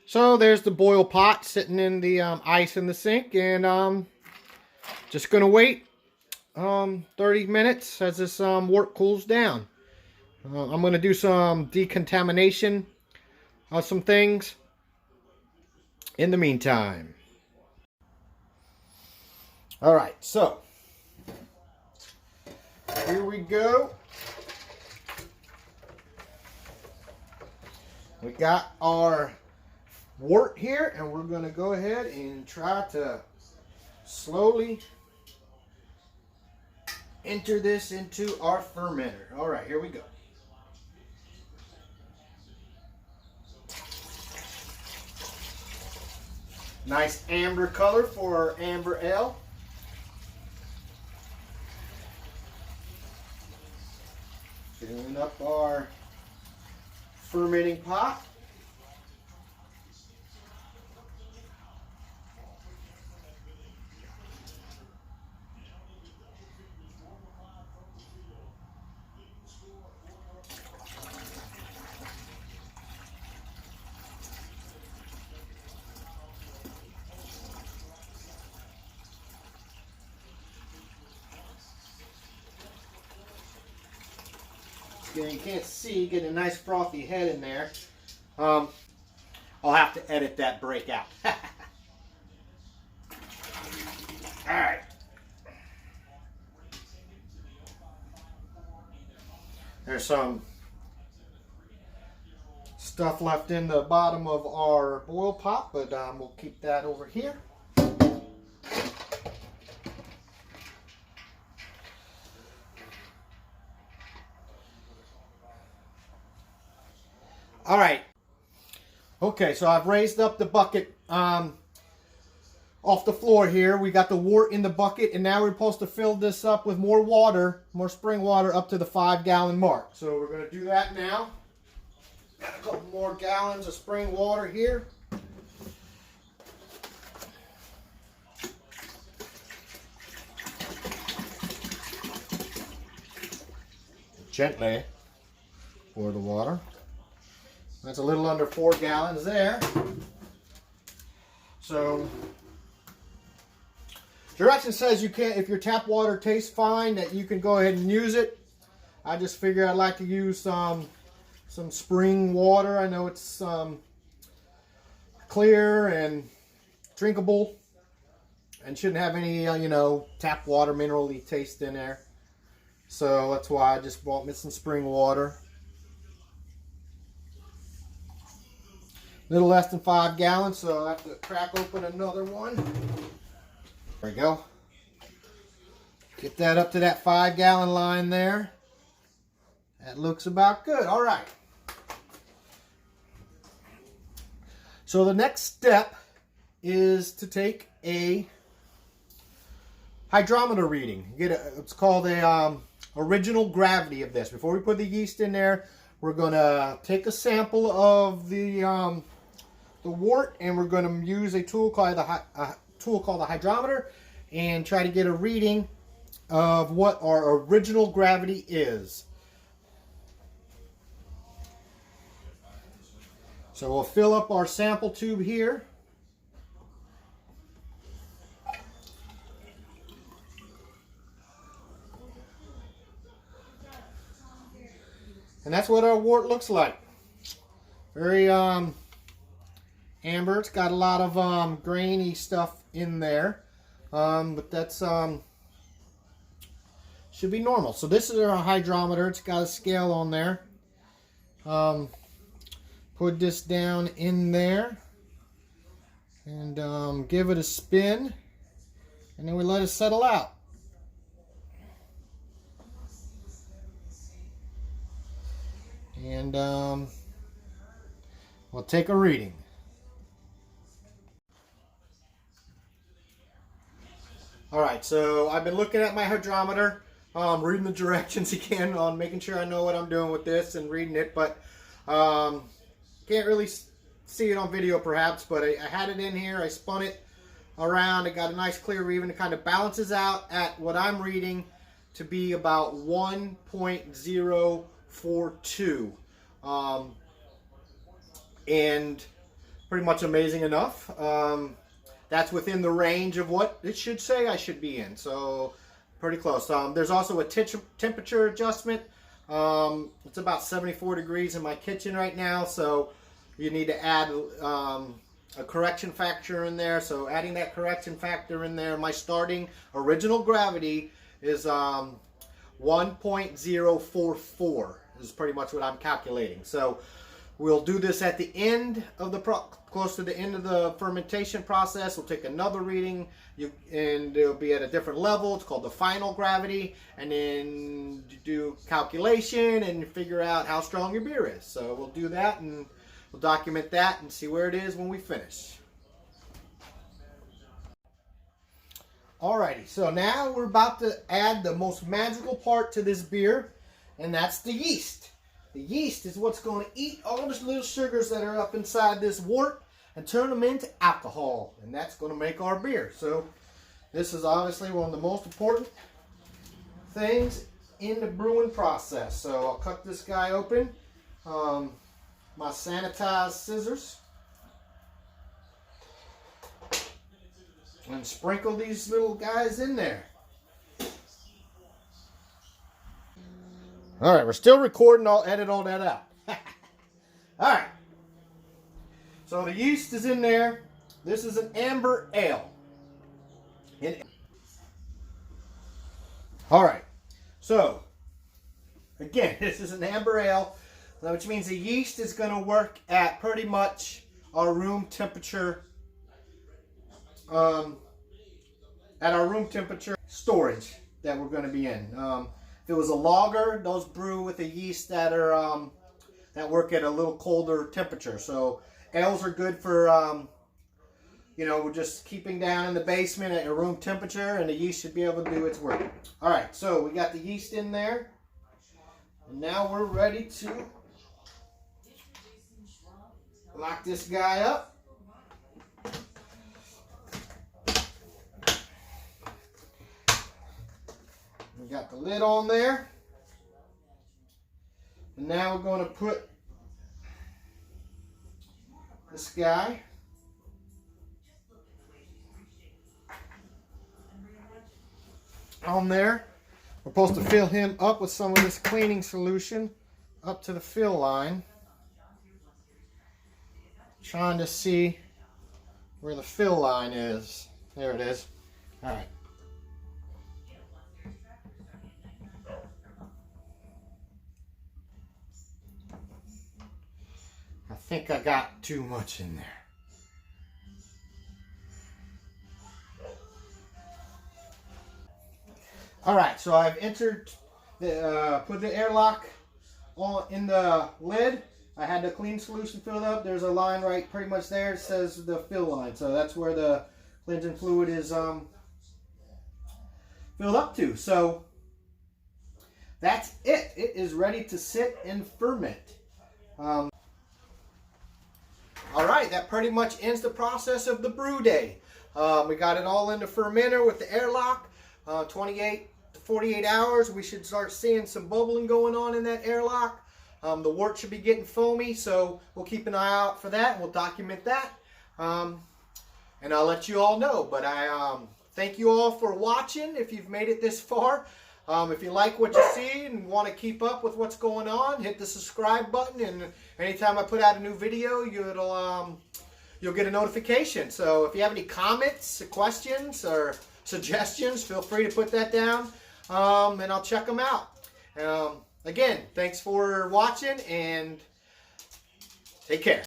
So there's the boil pot sitting in the ice in the sink, and just gonna wait 30 minutes as this wort cools down. I'm gonna do some decontamination of some things in the meantime. All right, so here we go. We got our wort here, and we're going to go ahead and try to slowly enter this into our fermenter. All right, here we go. Nice amber color for our amber ale. Filling up our fermenting pot. You can't see, getting a nice frothy head in there. I'll have to edit that break out. Alright. There's some stuff left in the bottom of our boil pot, but we'll keep that over here. All right. Okay, so I've raised up the bucket off the floor here. We got the wort in the bucket, and now we're supposed to fill this up with more water, more spring water, up to the 5-gallon mark. So we're going to do that now. Got a couple more gallons of spring water here. Gently pour the water. That's a little under 4 gallons there. So, direction says you can, if your tap water tastes fine, that you can go ahead and use it. I just figure I'd like to use some spring water. I know it's clear and drinkable and shouldn't have any, tap water minerally taste in there. So that's why I just bought me some spring water. A little less than 5 gallons, so I have to crack open another one. There we go. Get that up to that 5-gallon line there. That looks about good. All right. So the next step is to take a hydrometer reading. It's called a original gravity of this. Before we put the yeast in there, we're going to take a sample of the wort, and we're going to use a tool called the hydrometer and try to get a reading of what our original gravity is. So we'll fill up our sample tube here. And that's what our wort looks like. Very amber. It's got a lot of grainy stuff in there, but that's should be normal. So this is our hydrometer. It's got a scale on there. Put this down in there and give it a spin, and then we let it settle out. And we'll take a reading. All right, so I've been looking at my hydrometer, reading the directions again on making sure I know what I'm doing with this and reading it, but can't really see it on video perhaps, but I had it in here. I spun it around. It got a nice clear reading. It kind of balances out at what I'm reading to be about 1.042. And pretty much amazing enough. That's within the range of what it should say I should be in, so pretty close. There's also a temperature adjustment. It's about 74 degrees in my kitchen right now, so you need to add a correction factor in there. So adding that correction factor in there, my starting original gravity is 1.044 is pretty much what I'm calculating. So we'll do this at the end of the close to the end of the fermentation process. We'll take another reading, and it'll be at a different level. It's called the final gravity, and then you do calculation and figure out how strong your beer is. So we'll do that, and we'll document that and see where it is when we finish. Alrighty, so now we're about to add the most magical part to this beer, and that's the yeast. The yeast is what's going to eat all the little sugars that are up inside this wort and turn them into alcohol, and that's going to make our beer. So this is obviously one of the most important things in the brewing process. So I'll cut this guy open. My sanitized scissors, and sprinkle these little guys in there. All right, we're still recording. I'll edit all that out. All right. So the yeast is in there. This is an amber ale. All right. So, again, this is an amber ale, which means the yeast is going to work at pretty much our room temperature, at our room temperature storage that we're going to be in. If it was a lager, those brew with a yeast that are that work at a little colder temperature. So ales are good for you know, we're just keeping down in the basement at a room temperature, and the yeast should be able to do its work. All right, so we got the yeast in there, and now we're ready to lock this guy up. We got the lid on there. And now we're going to put this guy on there. We're supposed to fill him up with some of this cleaning solution up to the fill line. Trying to see where the fill line is. There it is. All right. I think I got too much in there. All right, so I've entered the put the airlock on in the lid. I had the clean solution filled up. There's a line right pretty much there. It says the fill line, so that's where the cleansing fluid is filled up to. So that's it. It is ready to sit and ferment. All right, that pretty much ends the process of the brew day. We got it all in the fermenter with the airlock. 28 to 48 hours, we should start seeing some bubbling going on in that airlock. The wort should be getting foamy, so we'll keep an eye out for that, and we'll document that. And I'll let you all know. But I thank you all for watching if you've made it this far. If you like what you see and want to keep up with what's going on, hit the subscribe button, and anytime I put out a new video, you'll get a notification. So if you have any comments, questions, or suggestions, feel free to put that down, and I'll check them out. Again, thanks for watching, and take care.